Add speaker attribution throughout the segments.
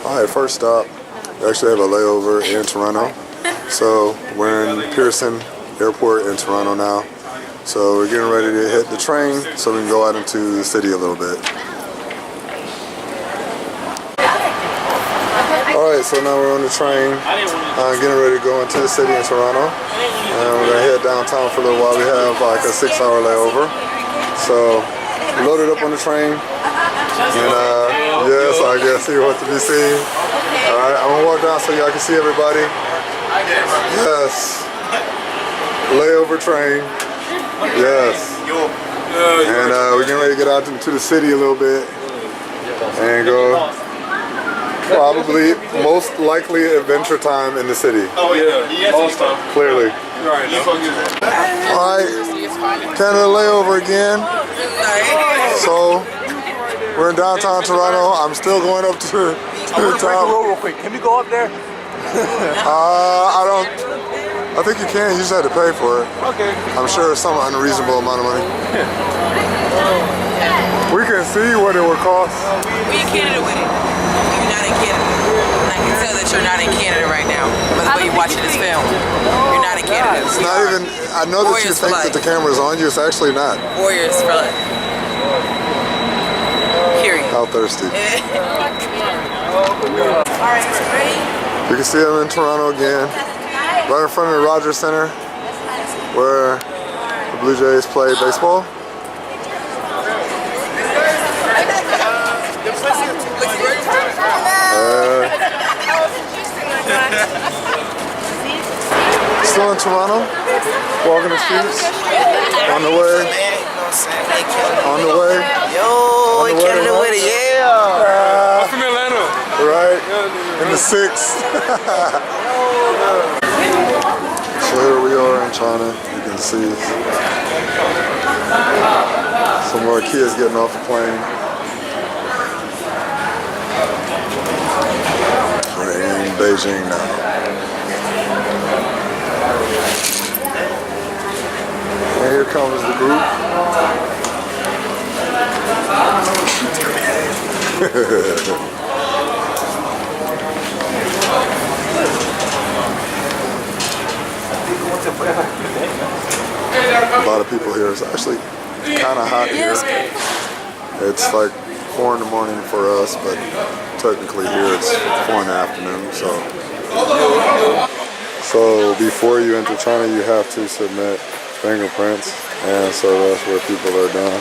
Speaker 1: Alright, first stop. We actually have a layover in Toronto. So we're in Pearson Airport in Toronto now. So we're getting ready to hit the train so we can go out into the city a little bit. Alright, so now we're on the train, getting ready to go into the city in Toronto. And we're going to head downtown for a little while. We have like a 6-hour layover. So loaded up on the train. And yes, I guess see what to be seen. Alright, I'm going to walk down so y'all can see everybody. Yes. Layover train. Yes. And we're getting ready to get out into the city a little bit. And go. Probably most likely adventure time in the city.
Speaker 2: Oh yeah, most of
Speaker 1: clearly. Alright, Canada layover again. So we're in downtown Toronto. I'm still going up to the top.
Speaker 2: real quick. Can we go up there?
Speaker 1: I think you can. You just had to pay for it.
Speaker 2: Okay.
Speaker 1: I'm sure it's some unreasonable amount of money. We can see what it would cost.
Speaker 3: We in Canada with it. You're not in Canada. I can tell that you're not in Canada right now. By the way you're watching this film. You're not in Canada.
Speaker 1: It's not even, I know that you think that the camera's on you, it's actually not.
Speaker 3: Warriors for life. Period.
Speaker 1: How thirsty.
Speaker 3: Alright, ready?
Speaker 1: You can see them in Toronto again. Right in front of the Rogers Center where the Blue Jays play baseball. Still in Toronto, walking the streets, on the way,
Speaker 3: Yo, in Canada with it, yeah.
Speaker 2: I'm from Atlanta.
Speaker 1: Right, in the 6. So here we are in China, you can see some more kids getting off the plane. We're in Beijing now. And here comes the group. A lot of people here. It's actually kind of hot here. It's like 4 in the morning for us, but technically here it's 4 in the afternoon. So before you enter China, you have to submit fingerprints, and so that's where people are doing.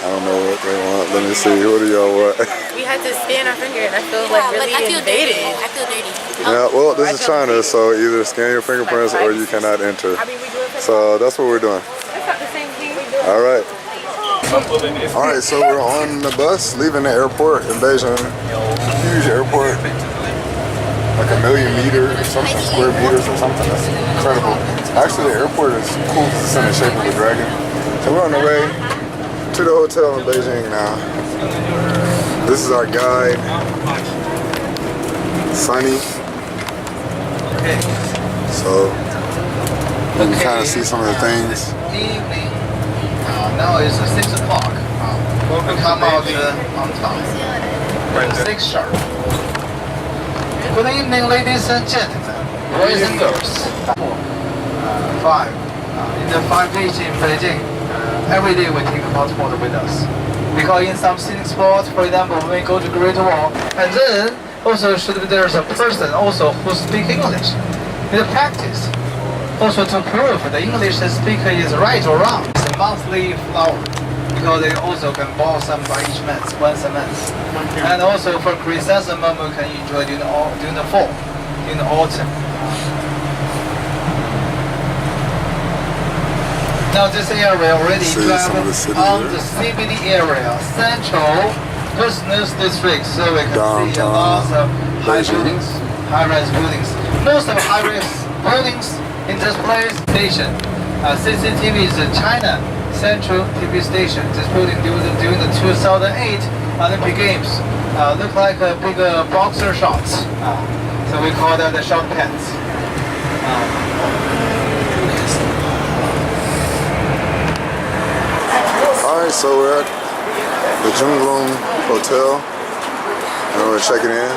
Speaker 1: I don't know what they want. Let me see. What do y'all want?
Speaker 4: We had to scan our finger, and I feel like really invaded.
Speaker 5: I feel dirty.
Speaker 1: Yeah, well, this is China, so either scan your fingerprints or you cannot enter. So that's what we're doing.
Speaker 4: That's not the same thing we do.
Speaker 1: All right. All right, so we're on the bus leaving the airport in Beijing. Huge airport. Like 1 million meters or something, square meters or something. That's incredible. Actually, the airport is cool because it's in the shape of a dragon. So we're on the way to the hotel in Beijing now. This is our guide, Sunny. So you can kind of see some of the things.
Speaker 6: Evening. Now it's 6 o'clock. We come out on time. 6 sharp. Good evening, ladies and gentlemen, boys and girls. 5. In the 5 days in Beijing, every day we take a passport with us. Because in some scenic spots, for example, when we go to Great Wall, and then also should be there's a person also who speaks English. In the practice, also to prove the English speaker is right or wrong, it's a monthly flower. Because they also can buy some by each month, once a month. And also for chrysanthemum we can enjoy during the fall, in the autumn. Now this area already drive on the CBD area, central business district, so we can see a lot of high-rise buildings. Most of high-rise buildings in this place station. CCTV is China Central TV station. This building during the 2008 Olympic Games look like a big boxer shots. So we call that the shot pants.
Speaker 1: Alright, so we're at the Junglong Hotel And we're checking in.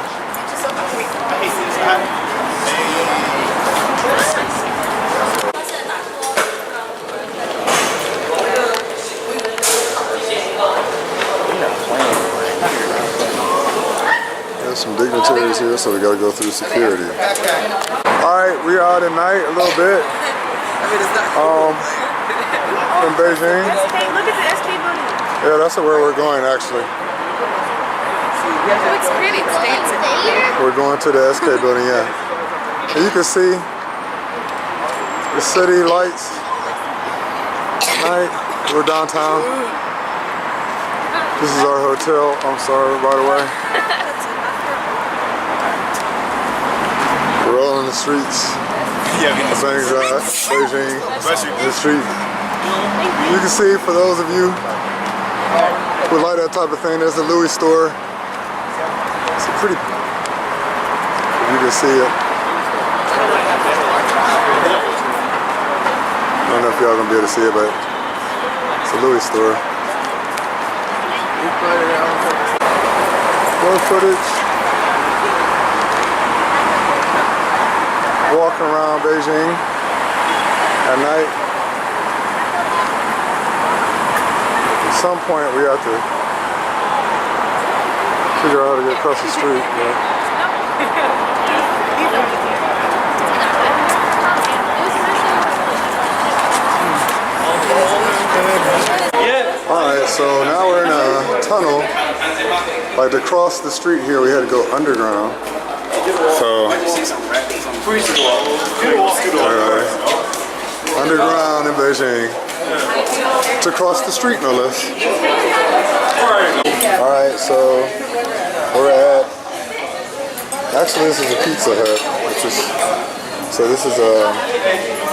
Speaker 1: There's some dignitaries here, so we gotta go through security. Alright, we out at night a little bit. In Beijing.
Speaker 4: Hey, look at the SK building.
Speaker 1: Yeah, that's where we're going actually.
Speaker 4: It looks pretty. It's dancing.
Speaker 1: We're going to the SK building, yeah. And you can see the city lights at night. We're downtown. This is our hotel. I'm sorry, by the way. We're all in the streets. Beijing, the street. You can see, for those of you who like that type of thing, there's the Louis store. It's a pretty, you can see it. I don't know if y'all gonna be able to see it, but it's a Louis store. More footage. Walking around Beijing at night. At some point we have to figure out how to get across the street. Alright, so now we're in a tunnel. Like to cross the street here we had to go underground. So underground in Beijing to cross the street, no less. Alright, so we're at, actually this is a Pizza Hut, which is, so this is a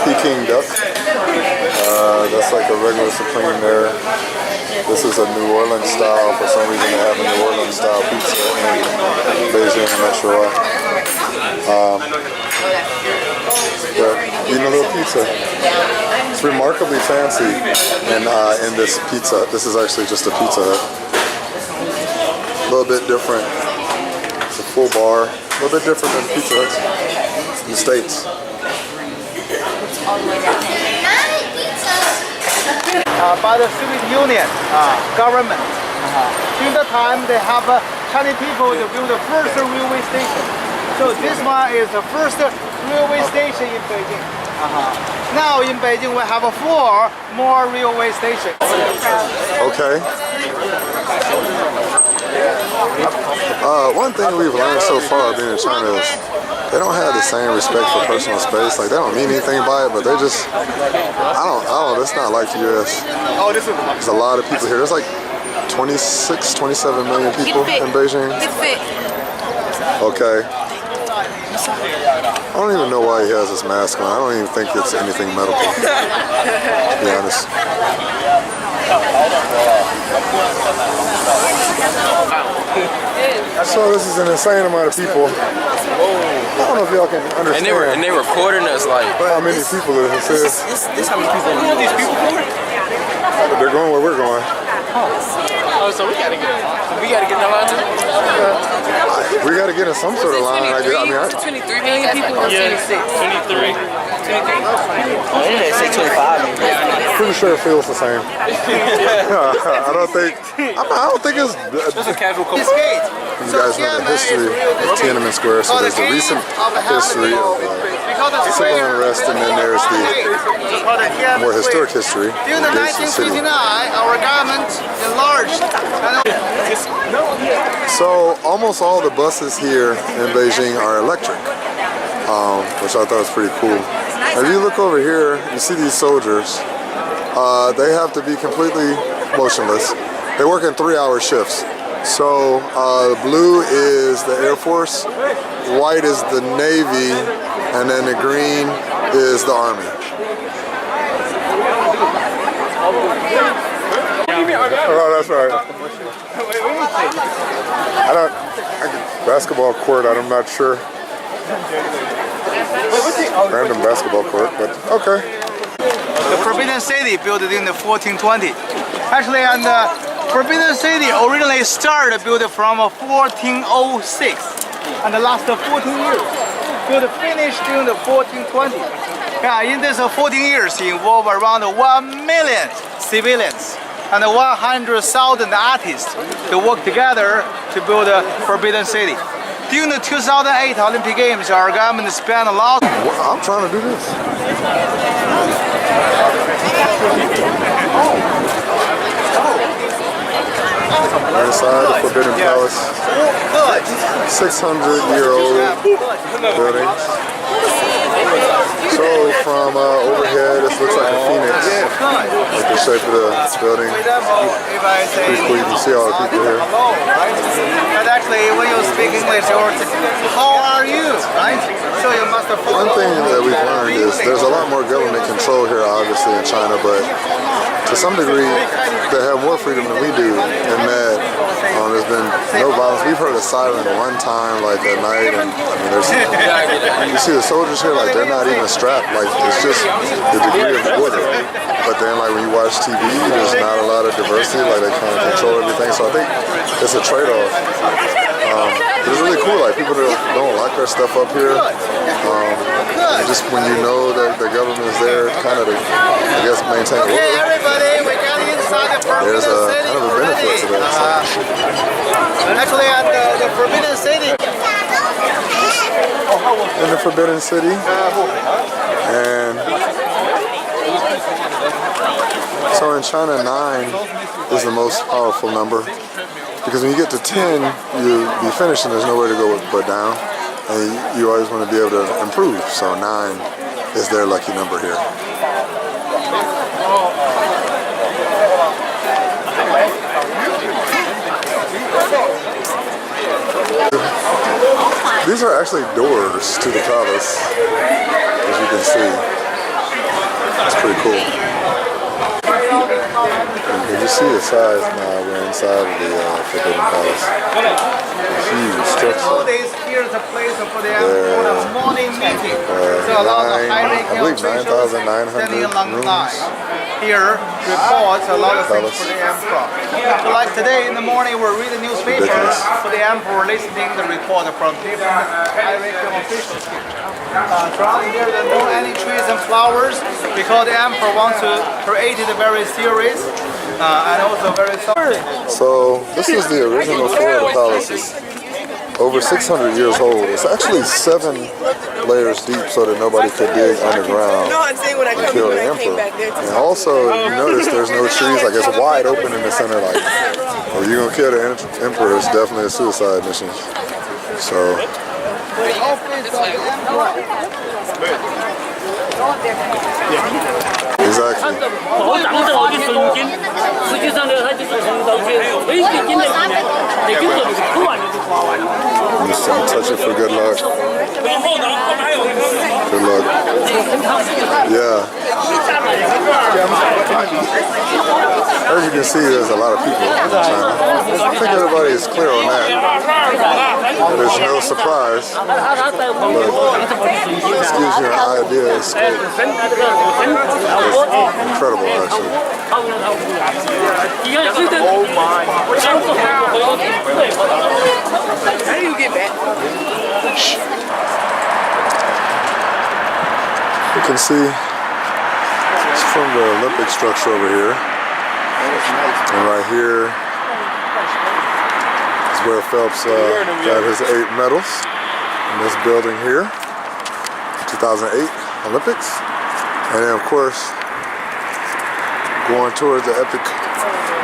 Speaker 1: Peking duck. That's like a regular Supreme there. This is a New Orleans style. For some reason they have a New Orleans style pizza in Beijing, I'm not sure why. But eating a little pizza. It's remarkably fancy in this pizza. This is actually just a Pizza Hut. A little bit different. It's a full bar. A little bit different than Pizza Huts in the States.
Speaker 6: By the Soviet Union government. During the time they have Chinese people to build the first railway station. So this one is the first railway station in Beijing. Now in Beijing we have 4 more railway stations.
Speaker 1: Okay. One thing we've learned so far being in China is they don't have the same respect for personal space. Like they don't mean anything by it, but they just, I don't know, it's not like the US. There's a lot of people here. There's like 26, 27 million people in Beijing. Okay. I don't even know why he has his mask on. I don't even think it's anything medical, to be honest. So this is an insane amount of people. I don't know if y'all can understand.
Speaker 2: And they recording us like.
Speaker 1: How many people this is?
Speaker 2: This how many people? Who are these people for?
Speaker 1: They're going where we're going.
Speaker 2: Oh, so we gotta get in the line too?
Speaker 1: We gotta get in some sort of line. I mean,
Speaker 3: 23 million people or 26?
Speaker 2: 23.
Speaker 5: Oh, they say 25.
Speaker 1: Pretty sure it feels the same. I don't think it's.
Speaker 2: Just a casual couple.
Speaker 1: You guys know the history of Tiananmen Square, so there's the recent history of civil unrest, and then there's the more historic history of
Speaker 6: During the
Speaker 1: the gates of the city.
Speaker 6: 1959, our government enlarged.
Speaker 1: So almost all the buses here in Beijing are electric, which I thought was pretty cool. If you look over here, you see these soldiers. They have to be completely motionless. They work in 3-hour shifts. So blue is the Air Force, white is the Navy, and then the green is the Army. Oh, that's right. Basketball court, I'm not sure. Random basketball court, but okay.
Speaker 6: The Forbidden City built in the 1420. Actually, and Forbidden City originally started built from 1406 and lasted 14 years. Built finished during the 1420s. Yeah, in this 14 years involved around 1 million civilians and 100,000 artists to work together to build a Forbidden City. During the 2008 Olympic Games, our government spent a lot.
Speaker 1: I'm trying to do this. We're inside the Forbidden Palace. 600-year-old building. So from overhead, this looks like a phoenix. Like the shape of the building. Pretty cool. You can see all the people here.
Speaker 6: But actually, when you speak English, or how are you, right? So you must have.
Speaker 1: One thing that we've learned is there's a lot more government control here, obviously, in China, but to some degree, they have more freedom than we do in that there's been no violence. We've heard a siren one time, like at night, and I mean, there's, you see the soldiers here, like they're not even strapped, like it's just the degree of order. But then, like when you watch TV, there's not a lot of diversity, like they kind of control everything. So I think it's a trade-off. It's really cool, like people that don't lock their stuff up here. Just when you know that the government is there, kind of to, I guess, maintain order.
Speaker 6: Okay, everybody, we got inside the Forbidden
Speaker 1: There's
Speaker 6: City.
Speaker 1: kind of a benefit to that.
Speaker 6: Actually, at the Forbidden City.
Speaker 1: In the Forbidden City, and so in China, 9 is the most powerful number, because when you get to 10, you be finished and there's nowhere to go but down, and you always want to be able to improve. So 9 is their lucky number here. These are actually doors to the palace, as you can see. It's pretty cool. And you see the size now. We're inside of the Forbidden Palace. A huge structure.
Speaker 6: Nowadays, here's a place for the morning meeting. So a lot of high-ranking officials standing along the line. Here reports a lot of things for the emperor. So like today in the morning, we're reading newspapers for the emperor, listening the report from different high-ranking officials here. Surrounding here, there are no any trees and flowers because the emperor wants to create it very serious and also very soft.
Speaker 1: So this is the original floor of the palace. It's over 600 years old. It's actually 7 layers deep so that nobody could dig underground and kill the emperor. And also, you notice there's no trees, like it's wide open in the center, like, oh, you're gonna kill the emperor, it's definitely a suicide mission. So, exactly. Just touch it for good luck. Good luck. Yeah. As you can see, there's a lot of people in China. I think everybody is clear on that. There's no surprise. But this gives you an idea of scope. It's incredible, actually.
Speaker 3: How do you get back?
Speaker 1: You can see it's from the Olympic structure over here. And right here is where Phelps got his 8 medals in this building here. 2008 Olympics. And then of course, going towards the epic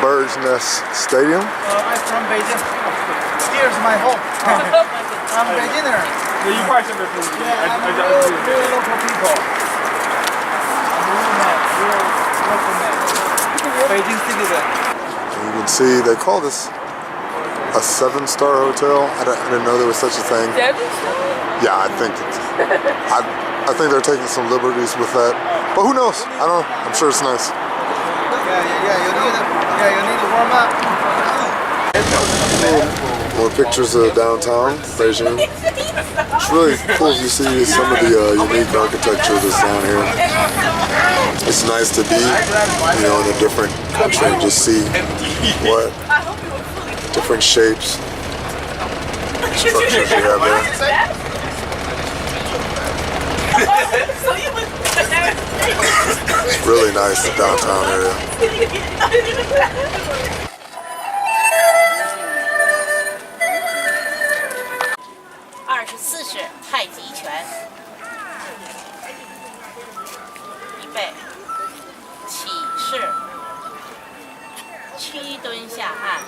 Speaker 1: Bird's Nest Stadium.
Speaker 6: I'm from Beijing. Here's my home. I'm a Beijinger.
Speaker 2: Yeah, you probably should have been.
Speaker 6: I'm real local people. I'm real local man. Beijing citizen.
Speaker 1: And you can see they call this a 7-star hotel. I didn't know there was such a thing. Yeah, I think I think they're taking some liberties with that. But who knows? I don't know. I'm sure it's nice.
Speaker 6: Yeah, you need to warm up.
Speaker 1: The More pictures of downtown Beijing. It's really cool if you see some of the unique architecture that's down here. It's nice to be, you know, in a different country and just see what different shapes, structures you have there. It's really nice, the downtown area.
Speaker 7: 24式太极拳，预备，起势，屈蹲下按，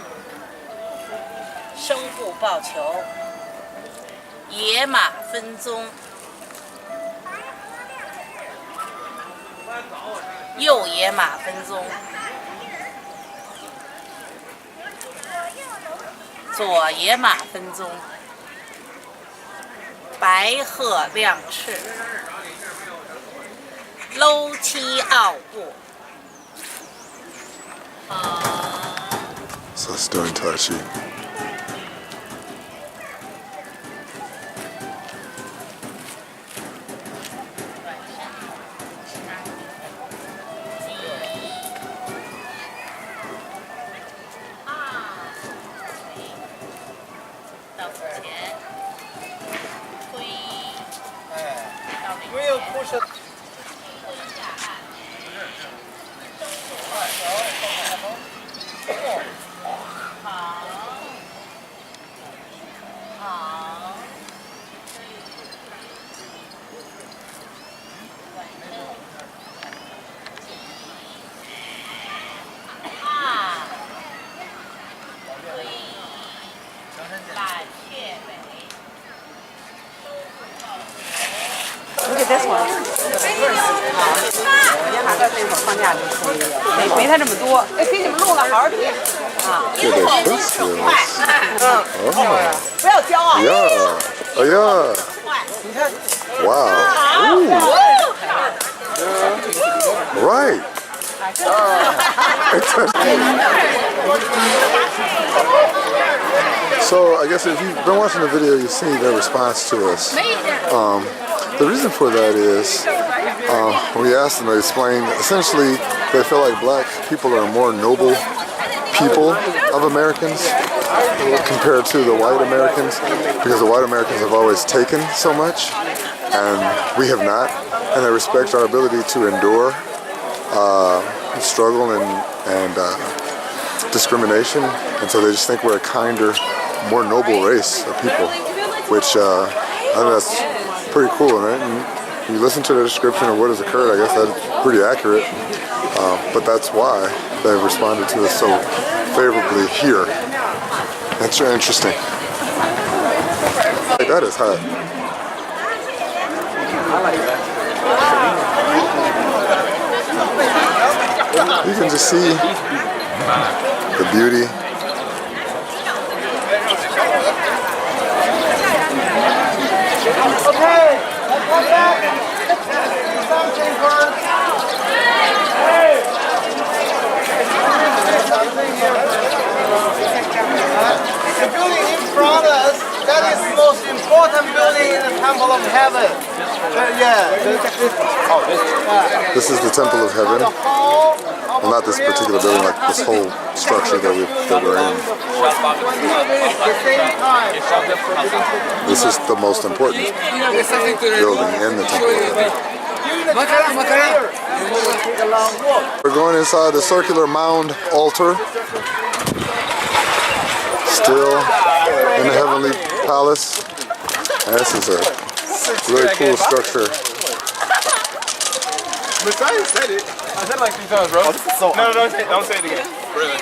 Speaker 7: 升步抱球，野马分鬃，右野马分鬃，左野马分鬃。 白鹤亮翅，搂七奥步。
Speaker 1: So it's doing Tai Chi.
Speaker 3: Look at this one. 我先拿到这会儿放假就可以了，没它这么多。哎，给你们录了，好好听啊。不要骄傲。
Speaker 1: Yeah. Oh yeah.
Speaker 3: 你看。
Speaker 1: Wow. Ooh. Right. So I guess if you've been watching the video, you've seen their response to us. The reason for that is we asked them to explain. Essentially, they feel like black people are more noble people of Americans compared to the white Americans, because the white Americans have always taken so much and we have not, and they respect our ability to endure struggle and discrimination, and so they just think we're a kinder, more noble race of people, which I think that's pretty cool, right? And you listen to the description of what has occurred, I guess that's pretty accurate, but that's why they've responded to us so favorably here. That's interesting. Hey, that is hot. You can just see the beauty.
Speaker 6: Okay, let's come back. Something first. Hey. Something here. The building in front of us, that is the most important building in the Temple of Heaven.
Speaker 1: This is the Temple of Heaven. Well, not this particular building, like this whole structure that we're in. This is the most important building in the Temple of Heaven. We're going inside the circular mound altar. Still in the Heavenly Palace. And this is a really cool structure.
Speaker 2: I said it. I said it like 3 times, bro. Oh, no, don't say it again. Really.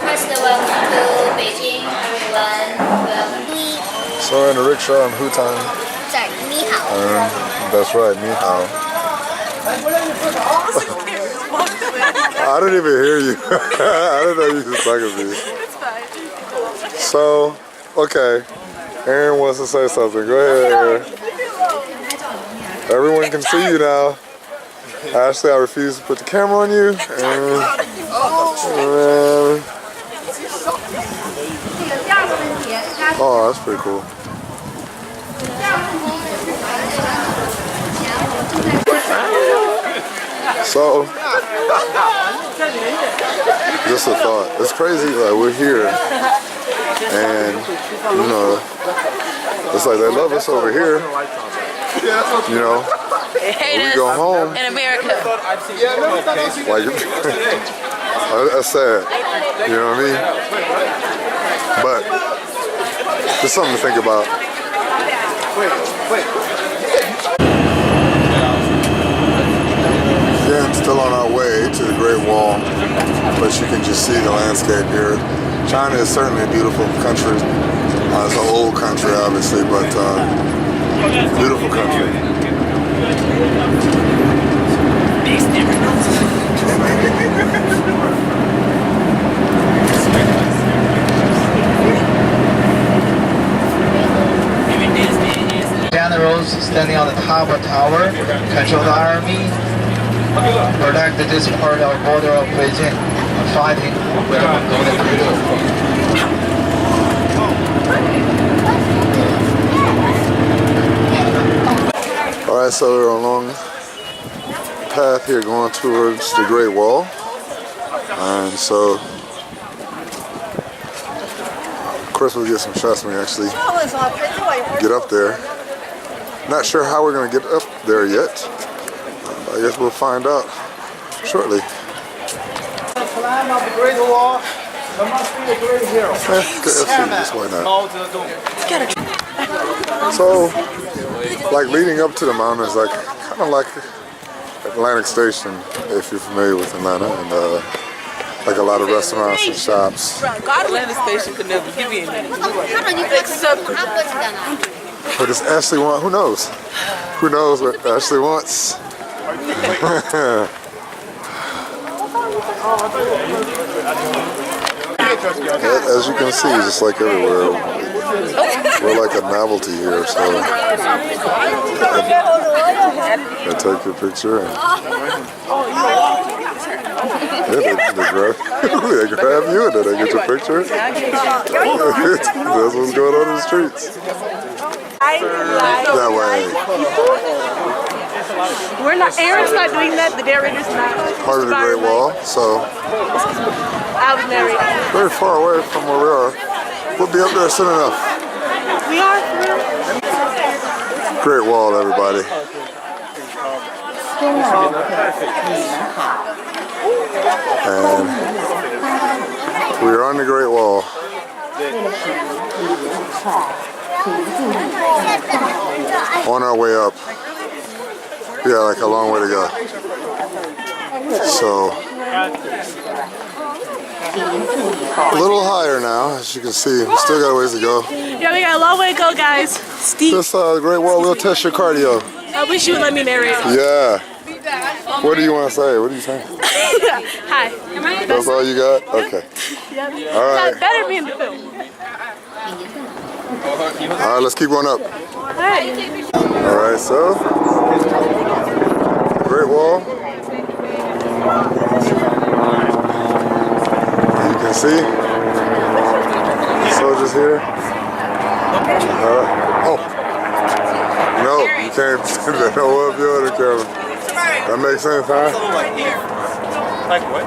Speaker 8: First, welcome to Beijing, everyone. Welcome.
Speaker 1: So we're in the rickshaw in Bhutan. That's right, ni hao. I didn't even hear you. I didn't know you was talking to me.
Speaker 4: It's fine.
Speaker 1: So, okay. Aaron wants to say something. Go ahead, Aaron. Everyone can see you now. Ashley, I refuse to put the camera on you. Oh, that's pretty cool. So, just a thought. It's crazy, like we're here, and you know, it's like they love us over here. You know, when we go home
Speaker 7: in America.
Speaker 1: like that's sad. You know what I mean? But it's something to think about. Again, still on our way to the Great Wall, but you can just see the landscape here. China is certainly a beautiful country. It's an old country, obviously, but beautiful country.
Speaker 6: Generals standing on the top of the tower, control the army, protect this part of border of Beijing, fighting with the Mongolian people.
Speaker 1: Alright, so we're along the path here going towards the Great Wall. And so, of course we'll get some shots when we actually get up there. Not sure how we're going to get up there yet. I guess we'll find out shortly.
Speaker 2: Climb up the Great Wall. There must be a great hero.
Speaker 1: Let's see this way now. So, like leading up to the mountain is like kind of like Atlantic Station, if you're familiar with Atlanta, and like a lot of restaurants and shops.
Speaker 3: Atlanta Station could never give you anything.
Speaker 1: What does Ashley want? Who knows? Who knows what Ashley wants? As you can see, just like everywhere, we're like a novelty here, so they take your picture and they grab you and then they get your picture. That's what's going on in the streets. That way.
Speaker 4: We're not, Aaron's not doing that, the narrator's not.
Speaker 1: Part of the Great Wall, so
Speaker 4: I was narrating.
Speaker 1: very far away from where we are. We'll be up there soon enough.
Speaker 4: We are?
Speaker 1: Great Wall, everybody. And we are on the Great Wall. On our way up. Yeah, like a long way to go. So, a little higher now, as you can see. We still got a ways to go.
Speaker 4: Yeah, we got a long way to go, guys. Steep.
Speaker 1: This Great Wall will test your cardio.
Speaker 4: I wish you would let me narrate.
Speaker 1: Yeah. What do you want to say? What are you saying?
Speaker 4: Hi.
Speaker 1: That's all you got? Okay.
Speaker 4: Yep.
Speaker 1: All right.
Speaker 4: Better be in the film.
Speaker 1: All right, let's keep going up.
Speaker 4: Hi.
Speaker 1: All right, so Great Wall. You can see soldiers here. Oh, no, you can't. No up you on the camera. That makes sense, huh?
Speaker 2: Like what?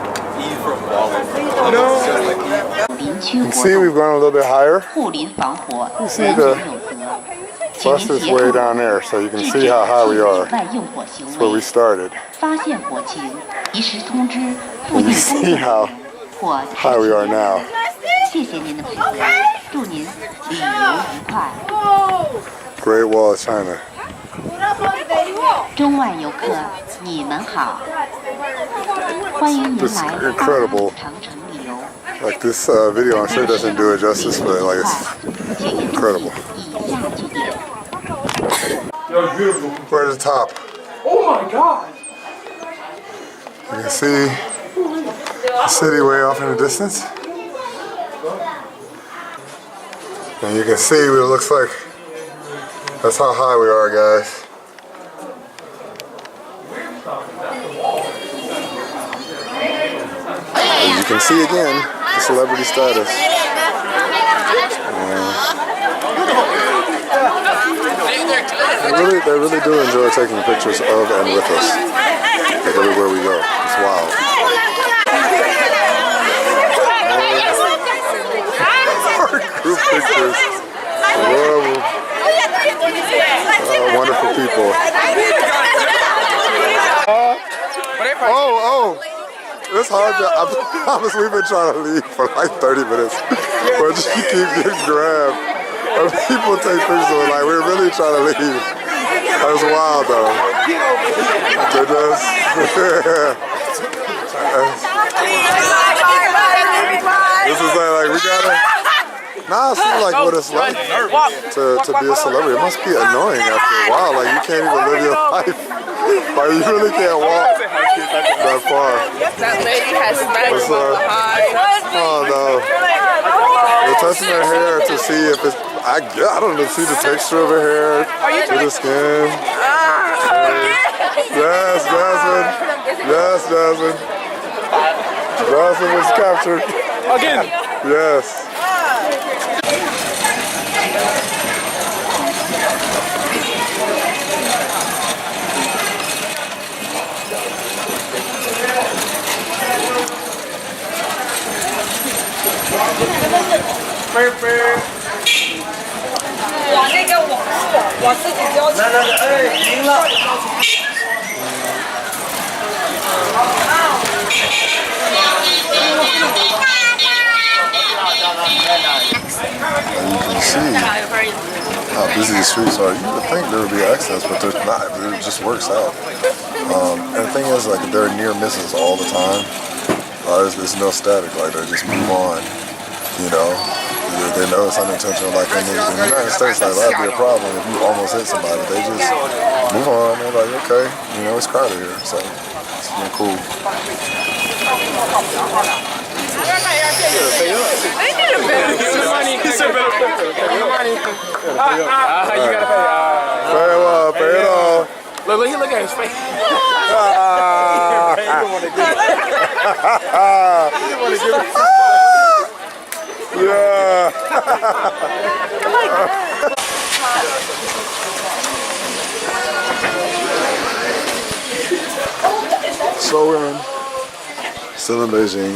Speaker 1: You can see we've gone a little bit higher. You see the bus is way down there, so you can see how high we are. That's where we started. And you see how high we are now. Great Wall of China. It's incredible. Like this video, I'm sure doesn't do it justice, but like it's incredible. We're at the top.
Speaker 2: Oh my God!
Speaker 1: You can see the city way off in the distance. And you can see what it looks like. That's how high we are, guys. As you can see again, the celebrity status. They really do enjoy taking pictures of and with us. Like everywhere we go. It's wild. Group pictures. Wonderful people. Oh. It's hard to, I promise we've been trying to leave for like 30 minutes. But you keep getting grabbed. And people take pictures of it like we're really trying to leave. That's wild though. This is like we gotta. Nah, it's not like what it's like to be a celebrity. It must be annoying after a while. Like you can't even live your life. Like you really can't walk that far.
Speaker 4: That lady has bags
Speaker 1: oh no. They're touching her hair to see if it's. I don't know. See the texture of her hair, see the skin. Yes, Jasmine. Yes, Jasmine. Jasmine was captured.
Speaker 2: Again.
Speaker 1: Yes. You can see how busy the streets are. You would think there would be accidents, but there's not. It just works out. And the thing is, like, they're near misses all the time. There's no static. Like, they just move on. You know, they know it's unintentional. Like in the United States, like that'd be a problem if you almost hit somebody. They just move on. They're like, okay, you know, it's crowded here, so it's been cool.
Speaker 4: They did a better.
Speaker 2: You gotta pay.
Speaker 1: Pay it all.
Speaker 2: Look at his face.
Speaker 1: Yeah. So we're still in Beijing.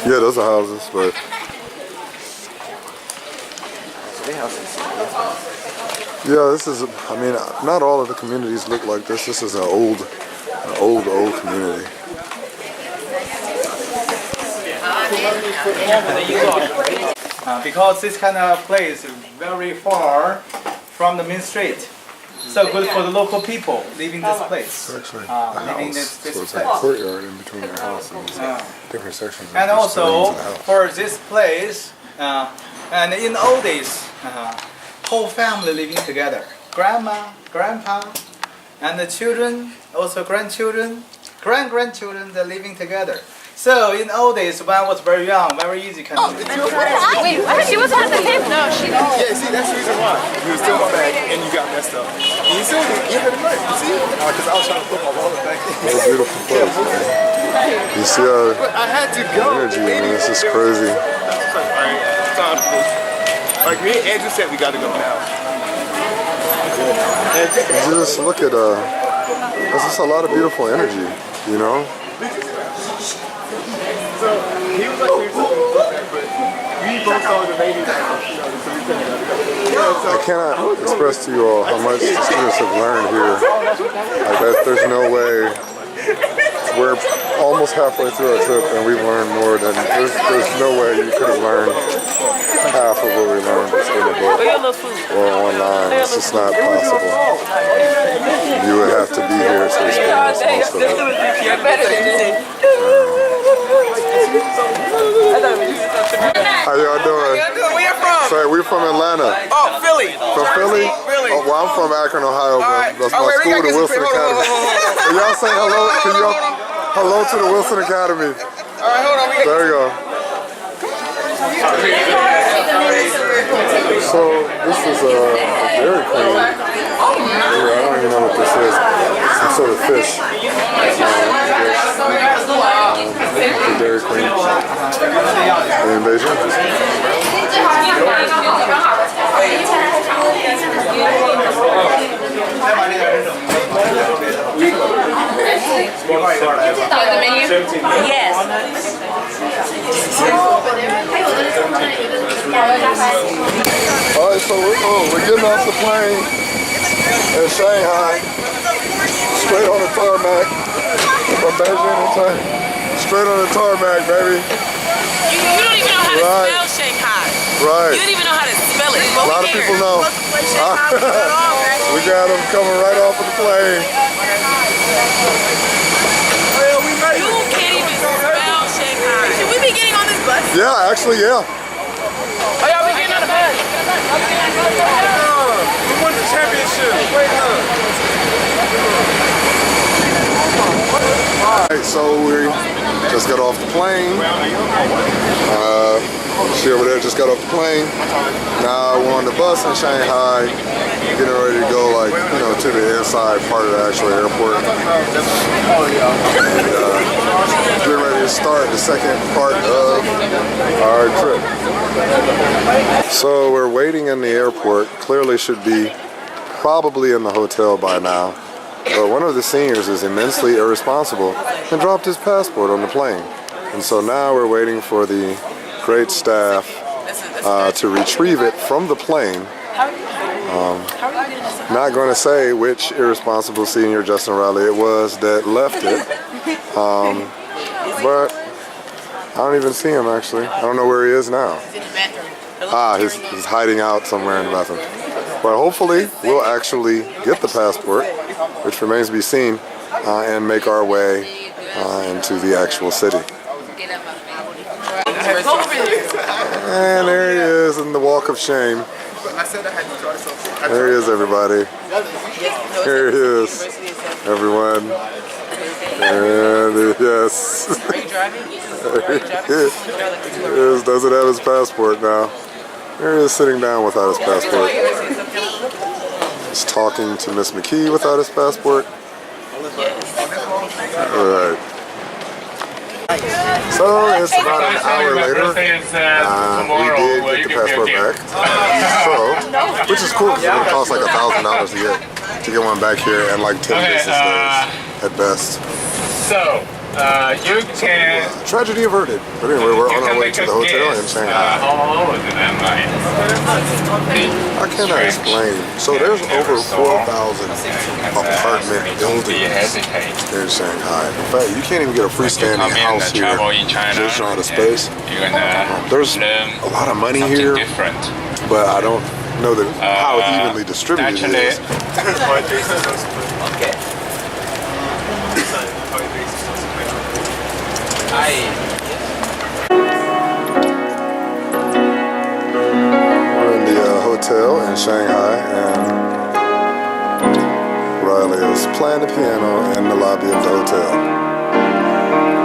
Speaker 1: Yeah, those are houses, but yeah, this is. I mean, not all of the communities look like this. This is an old community.
Speaker 6: Because this kind of place is very far from the main street. So good for the local people living this place.
Speaker 1: It's actually a
Speaker 6: living
Speaker 1: house,
Speaker 6: this
Speaker 1: so it's
Speaker 6: place.
Speaker 1: like a courtyard in between your house and different sections.
Speaker 6: And also for this place, and in the old days, whole family living together. Grandma, grandpa, and the children, also grandchildren, grandchildren, they're living together. So in old days, when I was very young, very easy kind of.
Speaker 4: Wait, she wasn't at the table. No, she didn't.
Speaker 2: Yeah, see, that's the reason why. You was still my bag and you got messed up. And you still didn't get it right. You see? Because I was trying to put my wallet back in.
Speaker 1: What a beautiful place, man. You see our
Speaker 2: I had to go.
Speaker 1: energy, I mean, it's just crazy.
Speaker 2: Alright, it's time to go. Like me and Andrew said, we got to go now.
Speaker 1: You just look at, there's just a lot of beautiful energy, you know?
Speaker 2: So he was like, but we both saw the baby.
Speaker 1: I cannot express to you all how much the students have learned here. Like there's no way. We're almost halfway through our trip and we've learned more than, there's no way you could have learned half of what we learned in the book or online. It's just not possible. You would have to be here to experience all most of it. How y'all doing?
Speaker 3: Where you from?
Speaker 1: Say, we from Atlanta.
Speaker 3: Oh, Philly.
Speaker 1: From Philly?
Speaker 3: Philly.
Speaker 1: Oh, well, I'm from Akron, Ohio, but
Speaker 3: Alright.
Speaker 1: that's my
Speaker 3: Oh, wait, we
Speaker 1: school,
Speaker 3: gotta
Speaker 1: the
Speaker 3: get some
Speaker 1: Wilson
Speaker 3: hold on,
Speaker 1: Academy.
Speaker 3: hold on.
Speaker 1: Can y'all say hello? Can y'all hello to the Wilson Academy?
Speaker 3: Alright, hold on.
Speaker 1: There you go. So this is a Dairy Queen. I don't even know what this is. Some sort of fish. The Dairy Queen. In Beijing.
Speaker 7: Yes.
Speaker 1: Alright, so we're getting off the plane in Shanghai, straight on the tarmac from Beijing. Straight on the tarmac, baby.
Speaker 3: You don't even know how to
Speaker 1: Right.
Speaker 3: spell Shanghai.
Speaker 1: Right.
Speaker 3: You don't even know how to spell it.
Speaker 1: A lot of people know. We got them coming right off of the plane.
Speaker 3: You can't even spell Shanghai. Should we be getting on this bus?
Speaker 1: Yeah, actually, yeah.
Speaker 3: Oh, y'all be getting on the bus?
Speaker 2: We won the championship. Wait up.
Speaker 1: Alright, so we just got off the plane. She over there just got off the plane. Now we're on the bus in Shanghai, getting ready to go, like, you know, to the inside part of the actual airport. And, getting ready to start the second part of our trip. So we're waiting in the airport. Clearly should be probably in the hotel by now. But one of the seniors is immensely irresponsible and dropped his passport on the plane. And so now we're waiting for the great staff to retrieve it from the plane. Not going to say which irresponsible senior, Justin Riley, it was that left it. But I don't even see him, actually. I don't know where he is now. He's hiding out somewhere in the bathroom. But hopefully we'll actually get the passport, which remains to be seen, and make our way into the actual city. And there he is in the walk of shame. There he is, everybody. Here he is, everyone. And yes.
Speaker 3: Are you driving?
Speaker 1: He is, doesn't have his passport now. There he is sitting down without his passport. He's talking to Miss McKee without his passport. Alright. So it's about an hour later. We did get the passport back. So, which is cool because it's going to cost like $1,000 to get one back here and like 10 business days at best.
Speaker 8: So, you can...
Speaker 1: Tragedy averted. But anyway, we're on our way to the hotel in Shanghai. How can I explain? So there's over 4,000 apartment buildings in Shanghai. In fact, you can't even get a freestanding house here just out of space. There's a lot of money here, but I don't know that how evenly distributed it is. We're in the hotel in Shanghai, and Riley is playing the piano in the lobby of the hotel.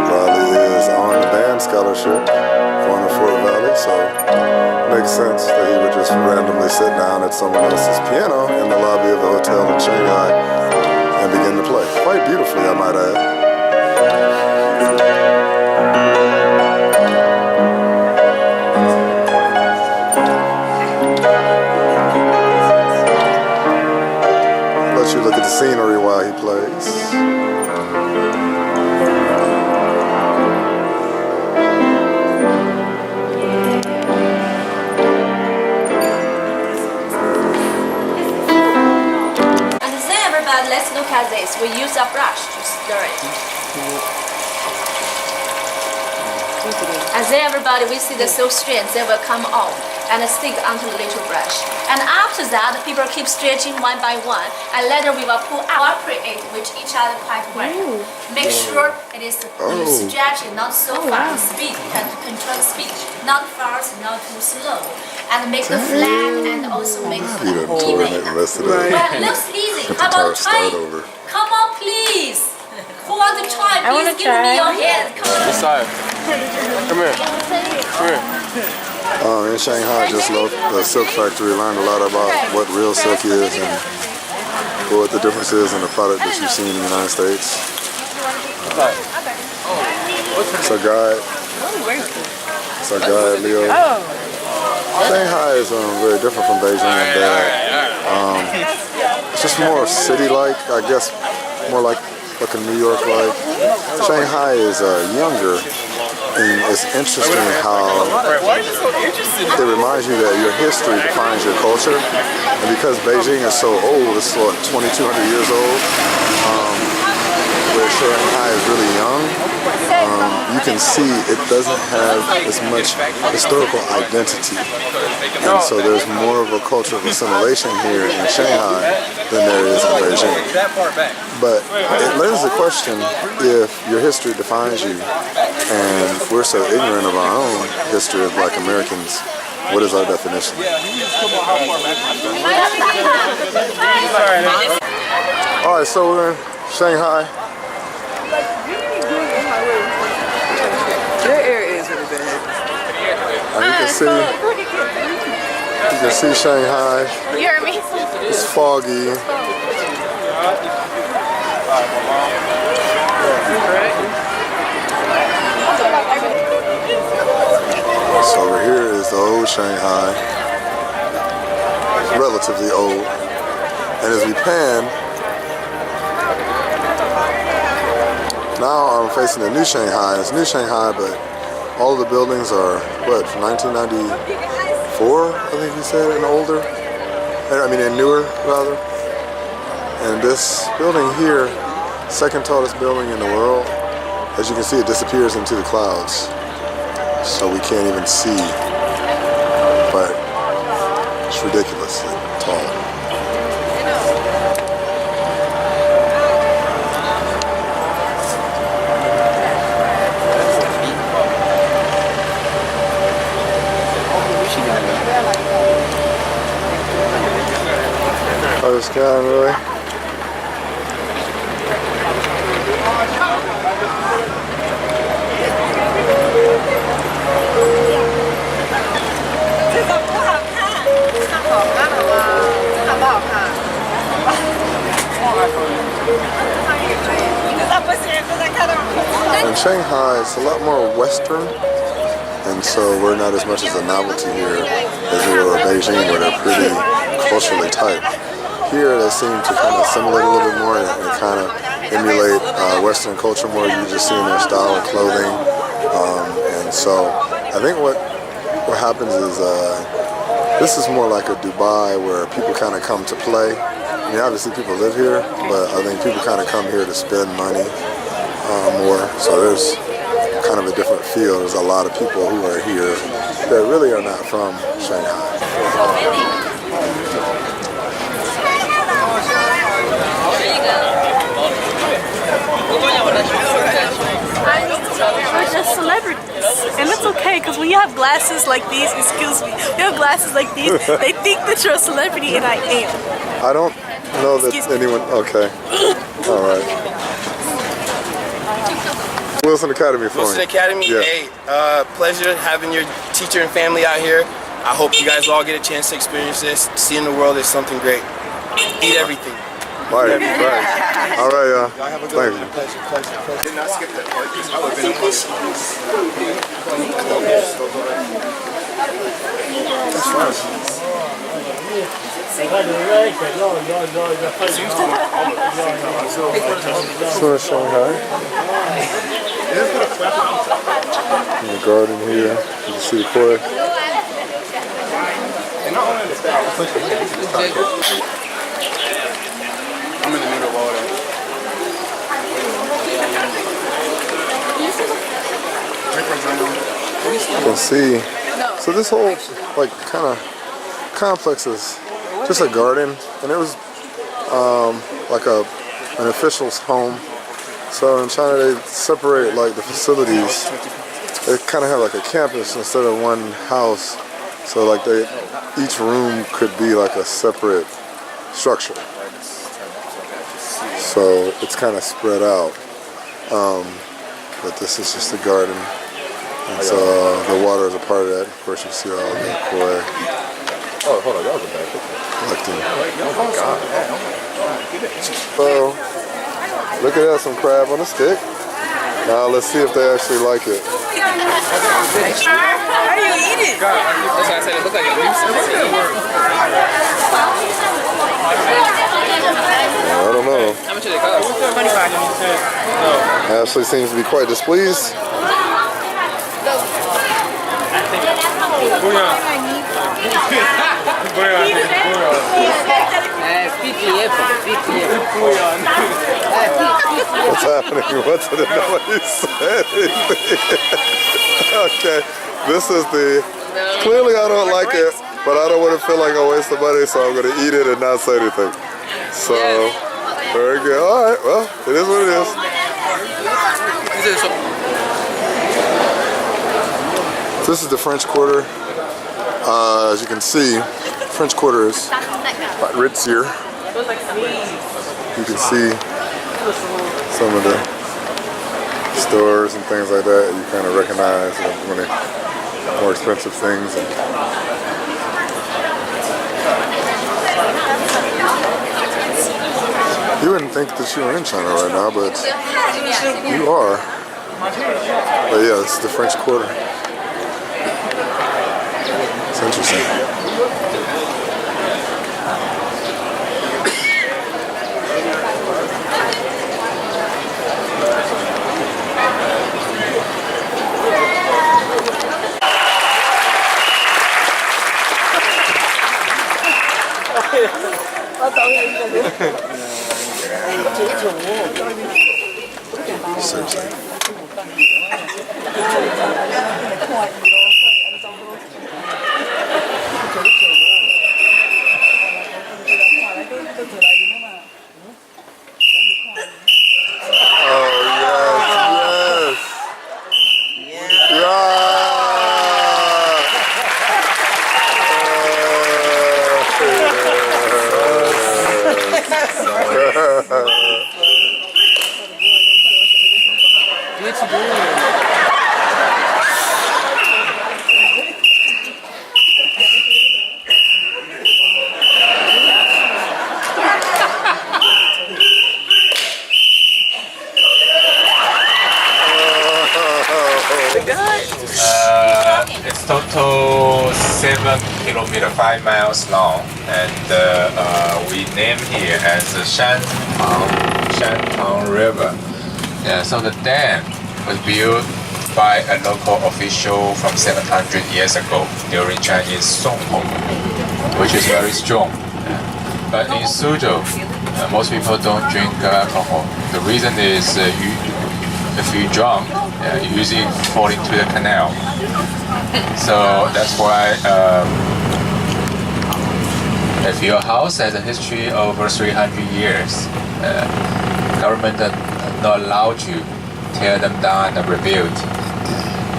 Speaker 1: Riley is on a band scholarship going to Fort Valley, so it makes sense that he would just randomly sit down at someone else's piano in the lobby of the hotel in Shanghai and begin to play. Quite beautifully, I might add. You look at the scenery while he plays.
Speaker 9: And then everybody, let's look at this. We use a brush to stir it. And then everybody, we see the silk strands, they will come out. and stick onto the little brush. And after that, people keep stretching one by one, and later we will pull out, cooperate with each other quite well. Make sure it is when you stretch it not so fast, speed, you can control the speed, not fast, not too slow, and make the flat and also make the even. Well, it looks easy. How about try? Come on, please. Who wants to try? Please give me your hand. Come on.
Speaker 2: This side. Come here. Come here.
Speaker 1: In Shanghai, just love the silk factory. Learned a lot about what real silk is and what the difference is in the product that you've seen in the United States. It's our guide. It's our guide, Leo. Shanghai is very different from Beijing in that it's just more city-like, I guess, more like a New York-like. Shanghai is younger. And it's interesting how it reminds you that your history defines your culture. And because Beijing is so old, it's like 2,200 years old, where Shanghai is really young, you can see it doesn't have as much historical identity. And so there's more of a culture of assimilation here in Shanghai than there is in Beijing. But it raises the question, if your history defines you, and we're so ignorant of our own history as Black Americans, what is our definition? Alright, so we're in Shanghai.
Speaker 3: Their area is really bad.
Speaker 1: And you can see Shanghai.
Speaker 4: You heard me?
Speaker 1: It's foggy. So over here is the old Shanghai, relatively old. And as we pan, now I'm facing the new Shanghai. It's new Shanghai, but all of the buildings are, what, from 1994, I think he said, and older. I mean, and newer, rather. And this building here, second tallest building in the world, as you can see, it disappears into the clouds. So we can't even see, but it's ridiculously tall. Oh, this guy, really? In Shanghai, it's a lot more Western, and so we're not as much as a novelty here as we were in Beijing, where they're pretty culturally tight. Here, they seem to kind of assimilate a little bit more and kind of emulate Western culture more. You just see in their style of clothing, and so I think what happens is this is more like a Dubai where people kind of come to play. I mean, obviously people live here, but I think people kind of come here to spend money more. So there's kind of a different feel. There's a lot of people who are here that really are not from Shanghai.
Speaker 4: We're just celebrities. And it's okay, because when you have glasses like these, excuse me, you have glasses like these, they think that you're a celebrity, and I am.
Speaker 1: I don't know that anyone, okay. All right. Wilson Academy for
Speaker 5: Wilson Academy,
Speaker 1: yeah.
Speaker 5: Hey, pleasure having your teacher and family out here. I hope you guys all get a chance to experience this. Seeing the world is something great. Eat everything.
Speaker 1: Right, right. All right, y'all.
Speaker 2: Have a good
Speaker 1: Thank
Speaker 2: one.
Speaker 1: you.
Speaker 2: Pleasure. Did not skip that part. I would have been
Speaker 1: So it's Shanghai. In the garden here, you can see the koi.
Speaker 2: I'm in the middle of all that.
Speaker 1: You can see So this whole like kind of complex is just a garden, and it was like an official's home. So in China they separate like the facilities. They kind of have like a campus instead of one house. So like each room could be like a separate structure. So it's kind of spread out. But this is just a garden. And so the water is a part of that. Of course you see all the koi.
Speaker 2: Oh, hold on, that was a bad picture.
Speaker 1: Collecting.
Speaker 2: Oh my God.
Speaker 1: So look at that, some crab on a stick. Now let's see if they actually like it.
Speaker 3: How do you eat it? That's why I said it looked like a nuisance.
Speaker 1: I don't know.
Speaker 3: How much did it cost? 25.
Speaker 1: Ashley seems to be quite displeased. What's happening? What did nobody say? Okay, this is the. Clearly, I don't like it, but I don't want to feel like I waste the money, so I'm going to eat it and not say anything. So, very good. All right, well, it is what it is. This is the French Quarter. As you can see, French Quarter is quite ritzier. You can see some of the stores and things like that. You kind of recognize one of the more expensive things. You wouldn't think that you were in China right now, but you are. But yeah, this is the French Quarter. It's interesting. Seriously.
Speaker 8: It's total 7 kilometers, 5 miles long, and we name here as the Shantung River. Yeah, so the dam was built by a local official from 700 years ago during Chinese Song, which is very strong. But in Suzhou, most people don't drink alcohol. The reason is if you drunk, you usually fall into the canal. So that's why if your house has a history over 300 years, government are not allowed to tear them down and rebuild.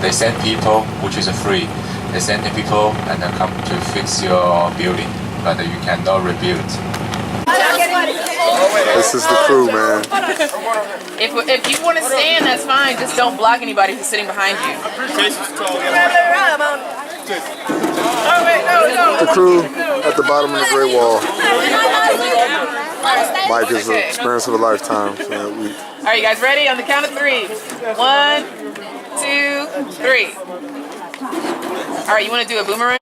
Speaker 8: They send people, which is free. They send the people and they come to fix your building, but you cannot rebuild.
Speaker 1: This is the crew, man.
Speaker 3: If you want to stand, that's fine. Just don't block anybody who's sitting behind you.
Speaker 1: The crew at the bottom of the Great Wall. Mike is the experience of a lifetime. So
Speaker 3: all right, you guys ready? On the count of 3. 1, 2, 3. All right, you want to do a boomerang?